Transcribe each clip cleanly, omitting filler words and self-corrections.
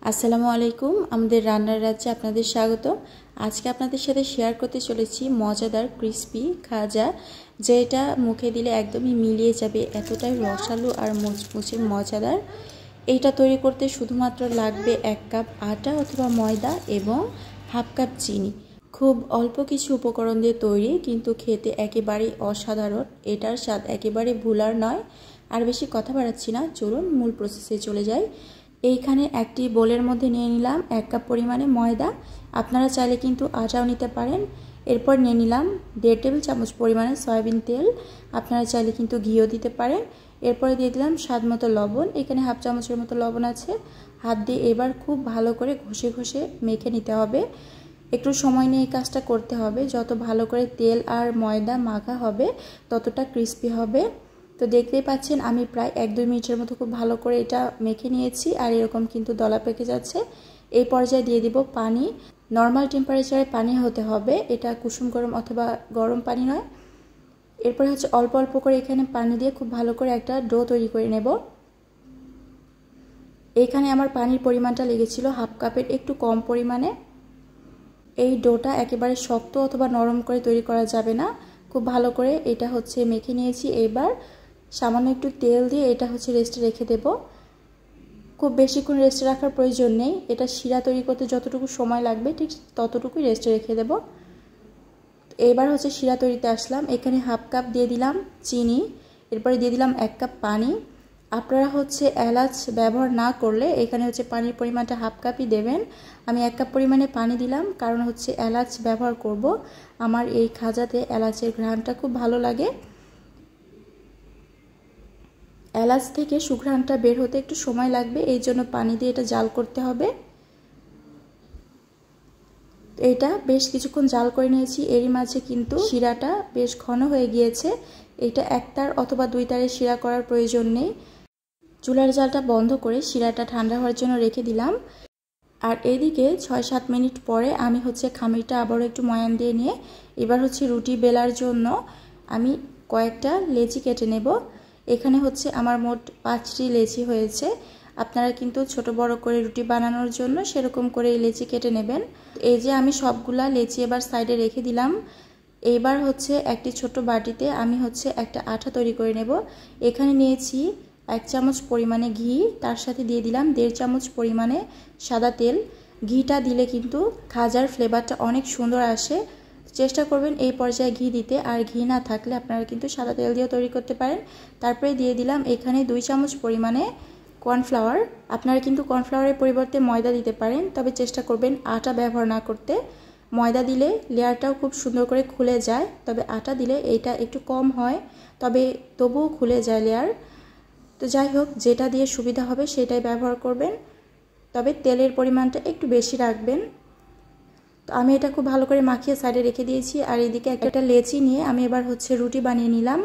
আসসালামু আলাইকুম। আমাদের রান্নার রাজ্যে আপনাদের স্বাগত। আজকে আপনাদের সাথে শেয়ার করতে চলেছি মজাদার ক্রিস্পি খাজা, যেটা মুখে দিলে একদমই মিলিয়ে যাবে, এতটাই রসালো আর মুচমুচে মজাদার। এইটা তৈরি করতে শুধুমাত্র লাগবে 1 কাপ আটা অথবা ময়দা এবং হাফ কাপ চিনি। খুব অল্প কিছু উপকরণ দিয়ে তৈরি, কিন্তু খেতে একেবারেই অসাধারণ। এটার স্বাদ একেবারে ভুলার নয়। আর বেশি কথা বাড়াচ্ছি না, চলুন মূল প্রসেসে চলে যাই। এইখানে একটি বোলের মধ্যে নিয়ে নিলাম 1 কাপ পরিমাণে ময়দা। আপনারা চাইলে কিন্তু আটাও নিতে পারেন। এরপর নিয়ে নিলাম 1.5 টেবিল চামচ পরিমাণে সয়াবিন তেল। আপনারা চাইলে কিন্তু ঘিও দিতে পারেন। এরপরে দিয়ে দিলাম স্বাদ মতো লবণ। এখানে হাফ চামচের মতো লবণ আছে। হাত দিয়ে এবার খুব ভালো করে ঘষে ঘষে মেখে নিতে হবে। একটু সময় নিয়ে এই কাজটা করতে হবে। যত ভালো করে তেল আর ময়দা মাখা হবে ততটা ক্রিস্পি হবে। তো দেখতেই পাচ্ছেন আমি প্রায় 1-2 মিনিটের মতো খুব ভালো করে এটা মেখে নিয়েছি, আর এরকম কিন্তু দলা পেকে যাচ্ছে। এই পর্যায়ে দিয়ে দিব পানি। নর্মাল টেম্পারেচারে পানি হতে হবে, এটা কুসুম গরম অথবা গরম পানি নয়। এরপরে হচ্ছে অল্প অল্প করে এখানে পানি দিয়ে খুব ভালো করে একটা ডো তৈরি করে নেব। এইখানে আমার পানির পরিমাণটা লেগেছিল হাফ কাপের একটু কম পরিমাণে। এই ডোটা একেবারে শক্ত অথবা নরম করে তৈরি করা যাবে না। খুব ভালো করে এটা হচ্ছে মেখে নিয়েছি। এবার সামান্য একটু তেল দিয়ে এটা হচ্ছে রেস্টে রেখে দেব। খুব বেশিক্ষণ রেস্টে রাখার প্রয়োজন নেই। এটা শিরা তৈরি করতে যতটুকু সময় লাগবে ঠিক ততটুকুই রেস্টে রেখে দেব। এবার হচ্ছে শিরা তৈরিতে আসলাম। এখানে হাফ কাপ দিয়ে দিলাম চিনি। এরপরে দিয়ে দিলাম 1 কাপ পানি। আপনারা হচ্ছে এলাচ ব্যবহার না করলে এখানে হচ্ছে পানির পরিমাণটা হাফ কাপই দেবেন। আমি 1 কাপ পরিমাণে পানি দিলাম, কারণ হচ্ছে এলাচ ব্যবহার করব। আমার এই খাজাতে এলাচের ঘ্রাণটা খুব ভালো লাগে। এলাচ থেকে সুঘ্রাণটা বের হতে একটু সময় লাগবে, এই জন্য পানি দিয়ে এটা জাল করতে হবে। এটা বেশ কিছুক্ষণ জাল করে নিয়েছি। এরই মাঝে কিন্তু শিরাটা বেশ ঘন হয়ে গিয়েছে। এটা 1 তার অথবা 2 তারের শিরা করার প্রয়োজন নেই। চুলার জালটা বন্ধ করে শিরাটা ঠান্ডা হওয়ার জন্য রেখে দিলাম। আর এইদিকে 6-7 মিনিট পরে আমি হচ্ছে খামিরটা আবারও একটু ময়ান দিয়ে নিয়ে এবার হচ্ছে রুটি বেলার জন্য আমি কয়েকটা লেচি কেটে নেব। এখানে হচ্ছে আমার মোট 5টি লেচি হয়েছে। আপনারা কিন্তু ছোট বড় করে রুটি বানানোর জন্য সেরকম করে লেচি কেটে নেবেন। এই যে আমি সবগুলা লেচি এবার সাইডে রেখে দিলাম। এইবার হচ্ছে একটি ছোট বাটিতে আমি হচ্ছে একটা আঠা তৈরি করে নেব। এখানে নিয়েছি 1 চামচ পরিমাণে ঘি, তার সাথে দিয়ে দিলাম 1.5 চামচ পরিমাণে সাদা তেল। ঘিটা দিলে কিন্তু খাজার ফ্লেভারটা অনেক সুন্দর আসে। চেষ্টা করবেন এই পর্যায়ে ঘি দিতে, আর ঘি না থাকলে আপনারা কিন্তু সাদা তেল দিয়েও তৈরি করতে পারেন। তারপরে দিয়ে দিলাম এখানে 2 চামচ পরিমাণে কর্নফ্লাওয়ার। আপনারা কিন্তু কর্নফ্লাওয়ারের পরিবর্তে ময়দা দিতে পারেন, তবে চেষ্টা করবেন আটা ব্যবহার না করতে। ময়দা দিলে লেয়ারটাও খুব সুন্দর করে খুলে যায়, তবে আটা দিলে এইটা একটু কম হয়, তবে তবুও খুলে যায় লেয়ার। তো যাই হোক, যেটা দিয়ে সুবিধা হবে সেটাই ব্যবহার করবেন, তবে তেলের পরিমাণটা একটু বেশি রাখবেন। তো আমি এটা খুব ভালো করে মাখিয়ে সাইডে রেখে দিয়েছি। আর এদিকে একটা লেচি নিয়ে আমি এবার হচ্ছে রুটি বানিয়ে নিলাম।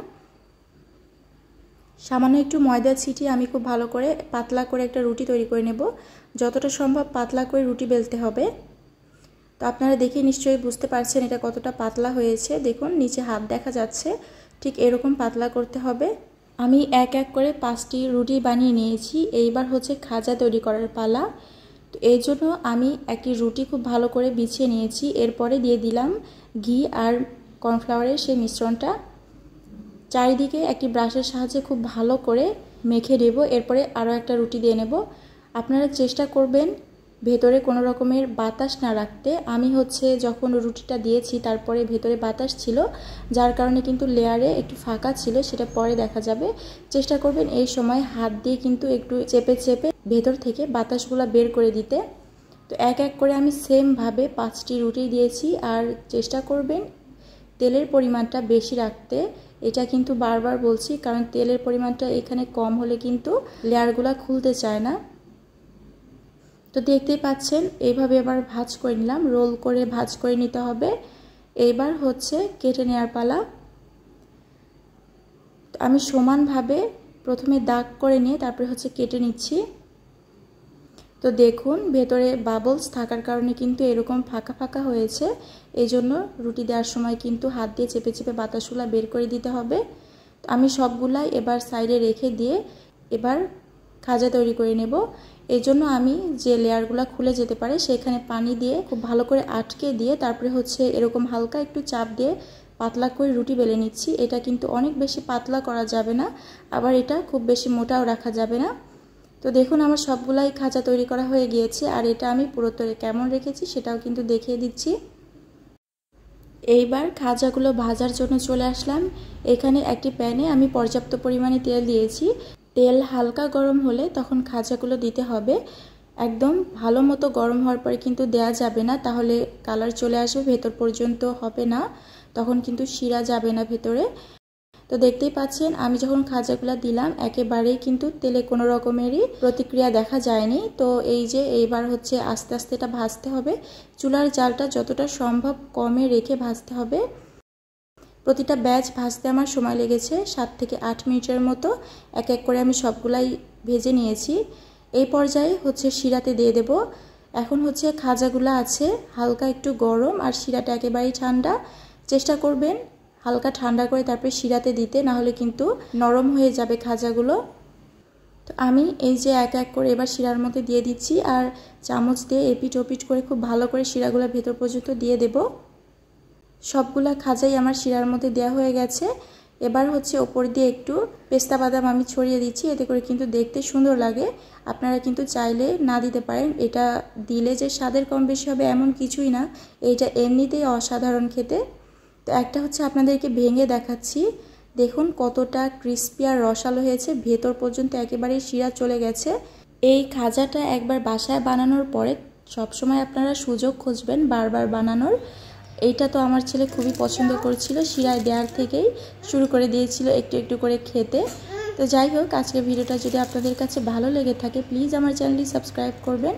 সামান্য একটু ময়দা ছিটিয়ে আমি খুব ভালো করে পাতলা করে একটা রুটি তৈরি করে নেব। যতটা সম্ভব পাতলা করে রুটি বেলতে হবে। তো আপনারা দেখে নিশ্চয়ই বুঝতে পারছেন এটা কতটা পাতলা হয়েছে। দেখুন নিচে হাত দেখা যাচ্ছে, ঠিক এরকম পাতলা করতে হবে। আমি এক এক করে 5টি রুটি বানিয়ে নিয়েছি। এইবার হচ্ছে খাজা তৈরি করার পালা। তো এই জন্য আমি একটি রুটি খুব ভালো করে বিছিয়ে নিয়েছি। এরপরে দিয়ে দিলাম ঘি আর কর্নফ্লাওয়ারের সেই মিশ্রণটা। চারিদিকে একটি ব্রাশের সাহায্যে খুব ভালো করে মেখে নেব। এরপরে আরও একটা রুটি দিয়ে নেব। আপনারা চেষ্টা করবেন ভেতরে কোনো রকমের বাতাস না রাখতে। আমি হচ্ছে যখন রুটিটা দিয়েছি তারপরে ভেতরে বাতাস ছিল, যার কারণে কিন্তু লেয়ারে একটু ফাঁকা ছিল, সেটা পরে দেখা যাবে। চেষ্টা করবেন এই সময় হাত দিয়ে কিন্তু একটু চেপে চেপে ভেতর থেকে বাতাসগুলো বের করে দিতে। তো এক এক করে আমি সেমভাবে 5টি রুটি দিয়েছি। আর চেষ্টা করবেন তেলের পরিমাণটা বেশি রাখতে। এটা কিন্তু বারবার বলছি, কারণ তেলের পরিমাণটা এখানে কম হলে কিন্তু লেয়ারগুলো খুলতে চায় না। তো দেখতেই পাচ্ছেন এইভাবে এবার ভাঁজ করে নিলাম, রোল করে ভাঁজ করে নিতে হবে। এইবার হচ্ছে কেটে নেওয়ার পালা। আমি সমানভাবে প্রথমে দাগ করে নিয়ে তারপরে হচ্ছে কেটে নিচ্ছি। তো দেখুন ভেতরে বাবলস থাকার কারণে কিন্তু এরকম ফাঁকা ফাঁকা হয়েছে। এই জন্য রুটি দেওয়ার সময় কিন্তু হাত দিয়ে চেপে চেপে বাতাসগুলা বের করে দিতে হবে। তো আমি সবগুলাই এবার সাইডে রেখে দিয়ে এবার খাজা তৈরি করে নেব। এই জন্য আমি যে লেয়ারগুলো খুলে যেতে পারে সেখানে পানি দিয়ে খুব ভালো করে আটকে দিয়ে তারপরে হচ্ছে এরকম হালকা একটু চাপ দিয়ে পাতলা করে রুটি বেলে নিচ্ছি। এটা কিন্তু অনেক বেশি পাতলা করা যাবে না, আবার এটা খুব বেশি মোটাও রাখা যাবে না। তো দেখুন আমার সবগুলাই খাজা তৈরি করা হয়ে গিয়েছে, আর এটা আমি পুরোতরে কেমন রেখেছি সেটাও কিন্তু দেখিয়ে দিচ্ছি। এইবার খাজাগুলো ভাজার জন্য চলে আসলাম। এখানে একটি প্যানে আমি পর্যাপ্ত পরিমাণে তেল দিয়েছি। তেল হালকা গরম হলে তখন খাজাগুলো দিতে হবে। একদম ভালো মতো গরম হওয়ার পরে কিন্তু দেয়া যাবে না, তাহলে কালার চলে আসবে, ভেতর পর্যন্ত হবে না, তখন কিন্তু শিরা যাবে না ভেতরে। তো দেখতেই পাচ্ছেন আমি যখন খাজাগুলো দিলাম একেবারেই কিন্তু তেলে কোনো রকমেরই প্রতিক্রিয়া দেখা যায়নি। তো এই যে এইবার হচ্ছে আস্তে আস্তে এটা ভাজতে হবে। চুলার জালটা যতটা সম্ভব কমে রেখে ভাজতে হবে। প্রতিটা ব্যাচ ভাজতে আমার সময় লেগেছে 7 থেকে 8 মিনিটের মতো। এক এক করে আমি সবগুলাই ভেজে নিয়েছি। এই পর্যায়ে হচ্ছে শিরাতে দিয়ে দেব। এখন হচ্ছে খাজাগুলো আছে হালকা একটু গরম, আর শিরাটা একেবারেই ঠান্ডা। চেষ্টা করবেন হালকা ঠান্ডা করে তারপরে শিরাতে দিতে, না হলে কিন্তু নরম হয়ে যাবে খাজাগুলো। তো আমি এই যে এক এক করে এবার শিরার মধ্যে দিয়ে দিচ্ছি, আর চামচ দিয়ে এপিট ওপিট করে খুব ভালো করে শিরাগুলো ভেতর পর্যন্ত দিয়ে দেব। সবগুলা খাজাই আমার শিরার মধ্যে দেওয়া হয়ে গেছে। এবার হচ্ছে ওপর দিয়ে একটু পেস্তা বাদাম আমি ছড়িয়ে দিচ্ছি, এতে করে কিন্তু দেখতে সুন্দর লাগে। আপনারা কিন্তু চাইলে না দিতে পারেন, এটা দিলে যে স্বাদের কম বেশি হবে এমন কিছুই না, এইটা এমনিতেই অসাধারণ খেতে। তো একটা হচ্ছে আপনাদেরকে ভেঙে দেখাচ্ছি, দেখুন কতটা ক্রিস্পি আর রসালো হয়েছে, ভেতর পর্যন্ত একেবারেই শিরা চলে গেছে। এই খাজাটা একবার বাসায় বানানোর পরে সবসময় আপনারা সুযোগ খুঁজবেন বারবার বানানোর। এইটা তো আমার ছেলে খুবই পছন্দ করছিল, শিরায় দেওয়ার থেকেই শুরু করে দিয়েছিল একটু একটু করে খেতে। তো যাই হোক, আজকের ভিডিওটা যদি আপনাদের কাছে ভালো লেগে থাকে প্লিজ আমার চ্যানেলটি সাবস্ক্রাইব করবেন।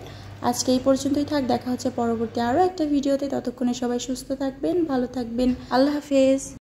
আজকে এই পর্যন্তই থাক, দেখা হচ্ছে পরবর্তী আরও একটা ভিডিওতে। ততক্ষণে সবাই সুস্থ থাকবেন, ভালো থাকবেন, আল্লাহ হাফেজ।